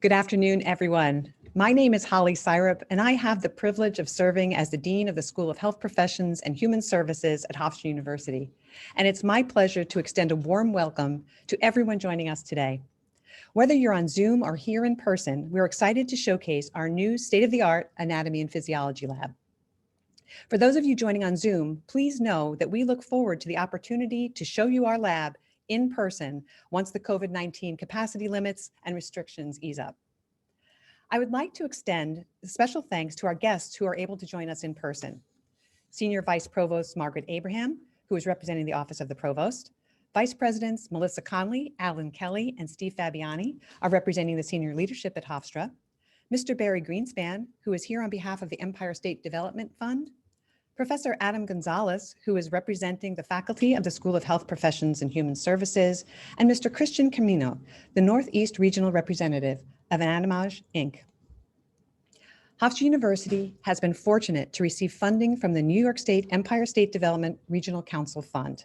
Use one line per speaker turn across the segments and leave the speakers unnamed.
Good afternoon, everyone. My name is Holly Seirup, and I have the privilege of serving as the Dean of the School of Health Professions and Human Services at Hofstra University. And it's my pleasure to extend a warm welcome to everyone joining us today. Whether you're on Zoom or here in person, we're excited to showcase our new state-of-the-art Anatomy and Physiology lab. For those of you joining on Zoom, please know that we look forward to the opportunity to show you our lab in person once the COVID-19 capacity limits and restrictions ease up. I would like to extend special thanks to our guests who are able to join us in person. Senior Vice Provost Margaret Abraham, who is representing the Office of the Provost. Vice Presidents Melissa Conley, Alan Kelly, and Steve Fabiani are representing the senior leadership at Hofstra. Mr. Barry Greenspan, who is here on behalf of the Empire State Development Fund. Professor Adam Gonzalez, who is representing the faculty of the School of Health Professions and Human Services, and Mr. Christian Camino, the Northeast Regional Representative of Anatomage, Inc. Hofstra University has been fortunate to receive funding from the New York State Empire State Development Regional Council Fund.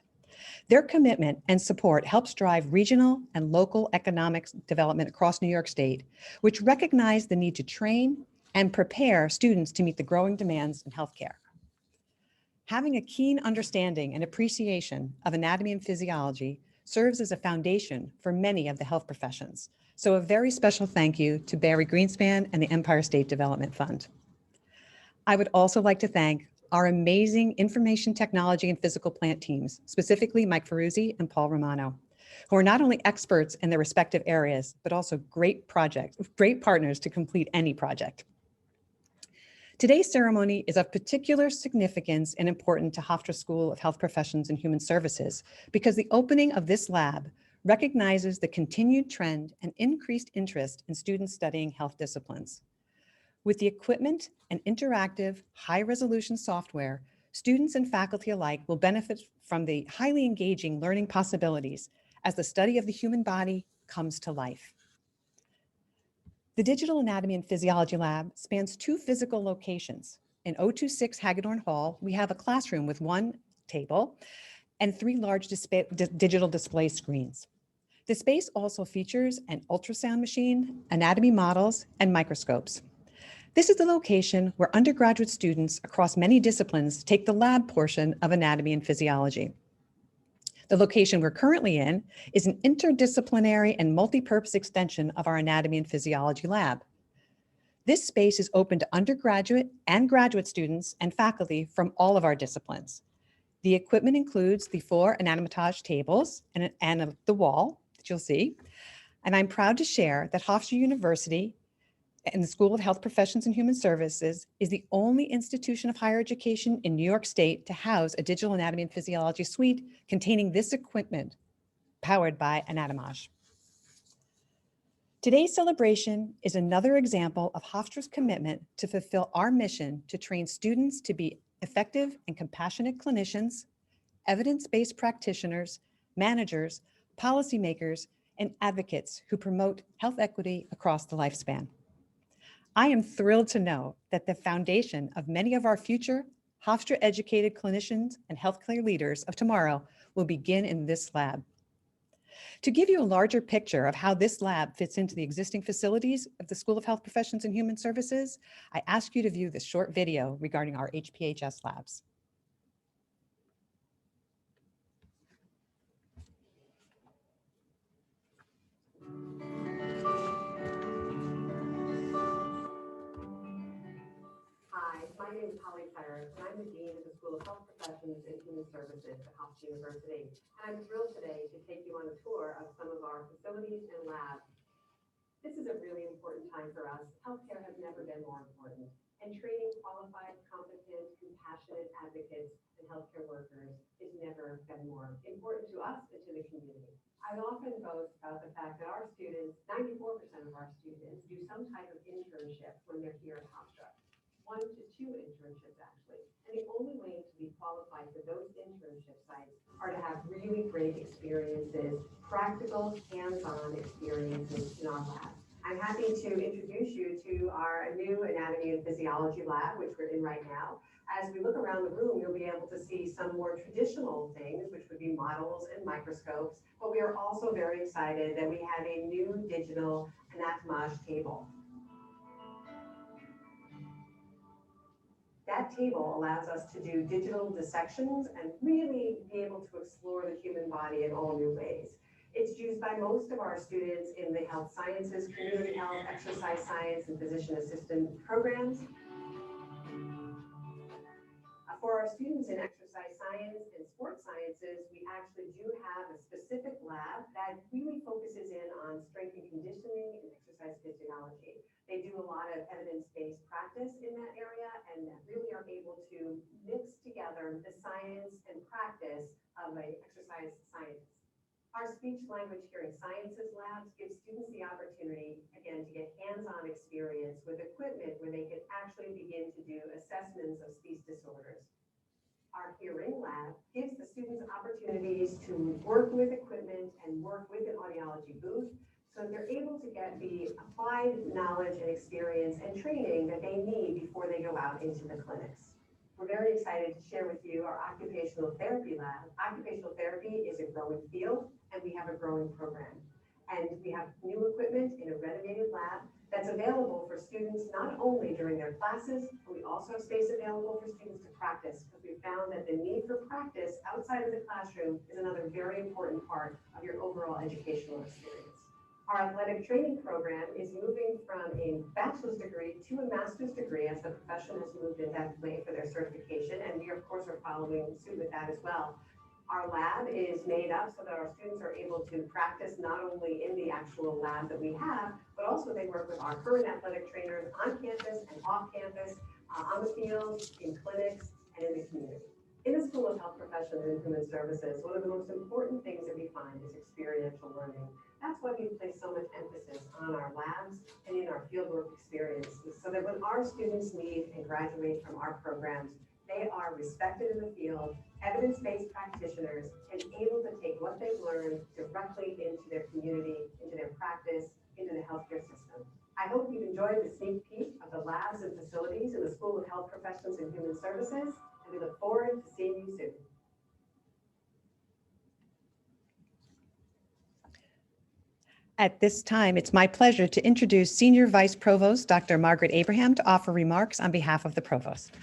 Their commitment and support helps drive regional and local economic development across New York State, which recognize the need to train and prepare students to meet the growing demands in healthcare. Having a keen understanding and appreciation of anatomy and physiology serves as a foundation for many of the health professions. So a very special thank you to Barry Greenspan and the Empire State Development Fund. I would also like to thank our amazing information technology and physical plant teams, specifically Mike Ferruzzi and Paul Romano, who are not only experts in their respective areas, but also great partners to complete any project. Today's ceremony is of particular significance and important to Hofstra School of Health Professions and Human Services because the opening of this lab recognizes the continued trend and increased interest in students studying health disciplines. With the equipment and interactive high-resolution software, students and faculty alike will benefit from the highly engaging learning possibilities as the study of the human body comes to life. The Digital Anatomy and Physiology Lab spans two physical locations. In 026 Hagedorn Hall, we have a classroom with one table and three large digital display screens. The space also features an ultrasound machine, anatomy models, and microscopes. This is the location where undergraduate students across many disciplines take the lab portion of anatomy and physiology. The location we're currently in is an interdisciplinary and multi-purpose extension of our anatomy and physiology lab. This space is open to undergraduate and graduate students and faculty from all of our disciplines. The equipment includes the 4 Anatomage tables and the wall that you'll see. And I'm proud to share that Hofstra University and the School of Health Professions and Human Services is the only institution of higher education in New York State to house a digital anatomy and physiology suite containing this equipment powered by Anatomage. Today's celebration is another example of Hofstra's commitment to fulfill our mission to train students to be effective and compassionate clinicians, evidence-based practitioners, managers, policymakers, and advocates who promote health equity across the lifespan. I am thrilled to know that the foundation of many of our future Hofstra-educated clinicians and healthcare leaders of tomorrow will begin in this lab. To give you a larger picture of how this lab fits into the existing facilities of the School of Health Professions and Human Services, I ask you to view this short video regarding our HPHS labs.
Hi, my name is Holly Seirup, and I'm the Dean of the School of Health Professions and Human Services at Hofstra University. And I'm thrilled today to take you on a tour of some of our facilities and labs. This is a really important time for us. Healthcare has never been more important, and training qualified, competent, compassionate advocates and healthcare workers has never been more important to us and to the community. I often boast about the fact that our students, 94% of our students, do some type of internship when they're here at Hofstra. 1 to 2 internships actually. And the only way to be qualified for those internship sites are to have really great experiences, practical, hands-on experiences in our lab. I'm happy to introduce you to our new Anatomy and Physiology lab, which we're in right now. As we look around the room, you'll be able to see some more traditional things, which would be models and microscopes, but we are also very excited that we have a new digital Anatomage table. That table allows us to do digital dissections and really be able to explore the human body in all new ways. It's used by most of our students in the health sciences, community health, exercise science, and physician assistant programs. For our students in exercise science and sports sciences, we actually do have a specific lab that really focuses in on strength and conditioning and exercise physiology. They do a lot of evidence-based practice in that area and really are able to mix together the science and practice of an exercise scientist. Our speech language hearing sciences labs give students the opportunity, again, to get hands-on experience with equipment where they can actually begin to do assessments of speech disorders. Our hearing lab gives the students opportunities to work with equipment and work with an audiology booth so they're able to get the applied knowledge and experience and training that they need before they go out into the clinics. We're very excited to share with you our occupational therapy lab. Occupational therapy is a growing field, and we have a growing program. And we have new equipment in a renovated lab that's available for students not only during their classes, but we also have space available for students to practice, because we found that the need for practice outside of the classroom is another very important part of your overall educational experience. Our athletic training program is moving from a bachelor's degree to a master's degree as the profession has moved in that way for their certification, and we of course are following suit with that as well. Our lab is made up so that our students are able to practice not only in the actual lab that we have, but also they work with our current athletic trainers on campus and off campus, on the field, in clinics, and in the community. In the School of Health Professions and Human Services, one of the most important things that we find is experiential learning. That's why we place so much emphasis on our labs and in our fieldwork experiences, so that when our students leave and graduate from our programs, they are respected in the field, evidence-based practitioners, and able to take what they've learned directly into their community, into their practice, into the healthcare system. I hope you've enjoyed the sneak peek of the labs and facilities in the School of Health Professions and Human Services, and we look forward to seeing you soon.
At this time, it's my pleasure to introduce Senior Vice Provost, Dr. Margaret Abraham, to offer remarks on behalf of the Provost.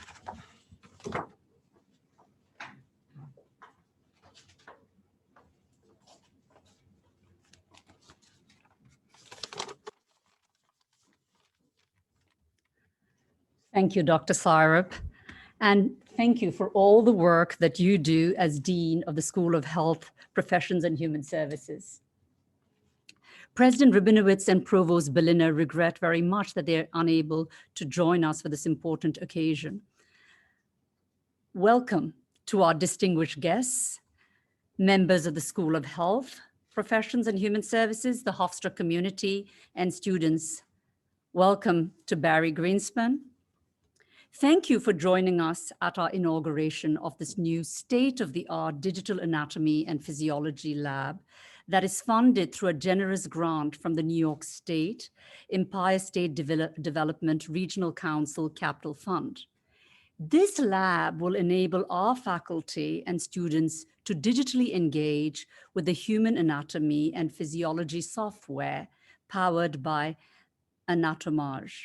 Thank you, Dr. Seirup, and thank you for all the work that you do as Dean of the School of Health Professions and Human Services. President Rabinowitz and Provost Berliner regret very much that they're unable to join us for this important occasion. Welcome to our distinguished guests, members of the School of Health Professions and Human Services, the Hofstra community, and students. Welcome to Barry Greenspan. Thank you for joining us at our inauguration of this new state-of-the-art digital anatomy and physiology lab that is funded through a generous grant from the New York State Empire State Development Regional Council Capital Fund. This lab will enable our faculty and students to digitally engage with the human anatomy and physiology software powered by Anatomage.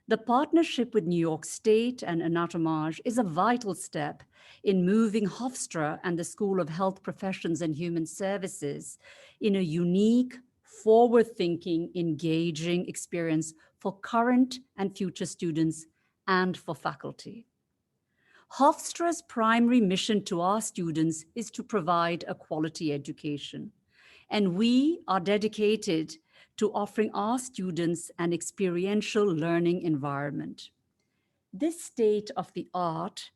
The partnership with New York State and Anatomage is a vital step in moving Hofstra and the School of Health Professions and Human Services in a unique, forward-thinking, engaging experience for current and future students and for faculty. Hofstra's primary mission to our students is to provide a quality education, and we are dedicated to offering our students an experiential learning environment. This state-of-the-art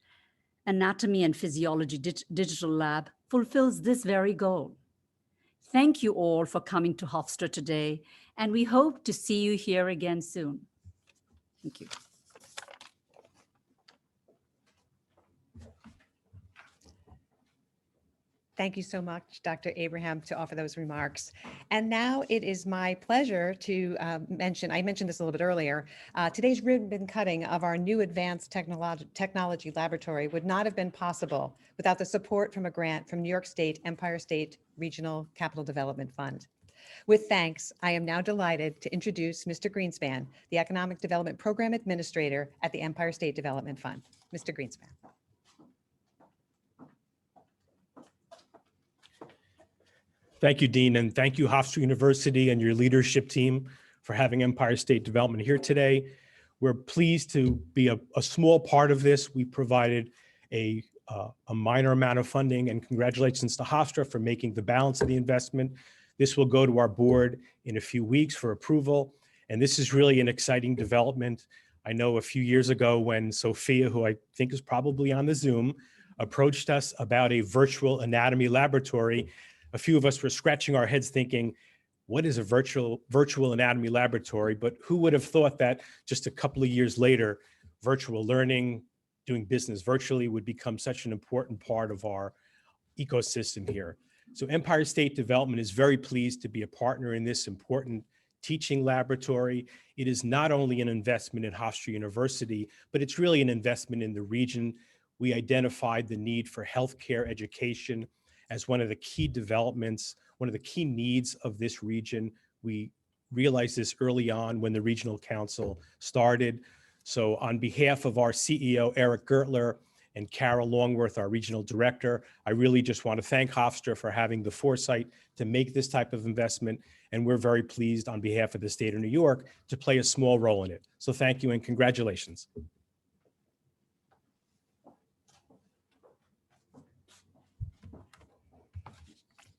anatomy and physiology digital lab fulfills this very goal. Thank you all for coming to Hofstra today, and we hope to see you here again soon. Thank you.
Thank you so much, Dr. Abraham, to offer those remarks. And now it is my pleasure to I mentioned this a little bit earlier, today's ribbon cutting of our new advanced technology laboratory would not have been possible without the support from a grant from New York State Empire State Regional Capital Development Fund. With thanks, I am now delighted to introduce Mr. Greenspan, the Economic Development Program Administrator at the Empire State Development Fund. Mr. Greenspan.
Thank you, Dean, and thank you, Hofstra University and your leadership team for having Empire State Development here today. We're pleased to be a small part of this. We provided a minor amount of funding, and congratulations to Hofstra for making the balance of the investment. This will go to our board in a few weeks for approval, and this is really an exciting development. I know a few years ago when Sophia, who I think is probably on the Zoom, approached us about a virtual anatomy laboratory, a few of us were scratching our heads thinking, what is a virtual anatomy laboratory? But who would have thought that just a couple of years later, virtual learning, doing business virtually would become such an important part of our ecosystem here. So Empire State Development is very pleased to be a partner in this important teaching laboratory. It is not only an investment in Hofstra University, but it's really an investment in the region. We identified the need for healthcare education as one of the key developments, one of the key needs of this region. We realized this early on when the Regional Council started. So on behalf of our CEO, Eric Gertler, and Carol Longworth, our Regional Director, I really just want to thank Hofstra for having the foresight to make this type of investment. And we're very pleased on behalf of the state of New York to play a small role in it. So thank you and congratulations.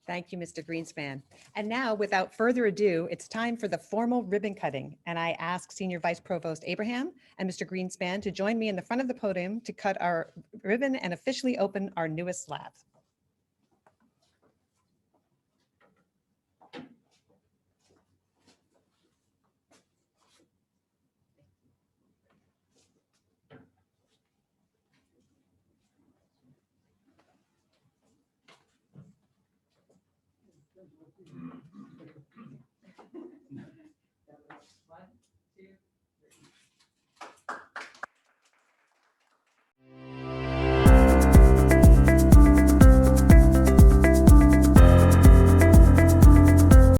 Thank you, Mr. Greenspan. And now, without further ado, it's time for the formal ribbon cutting. And I ask Senior Vice Provost Abraham and Mr. Greenspan to join me in the front of the podium to cut our ribbon and officially open our newest lab.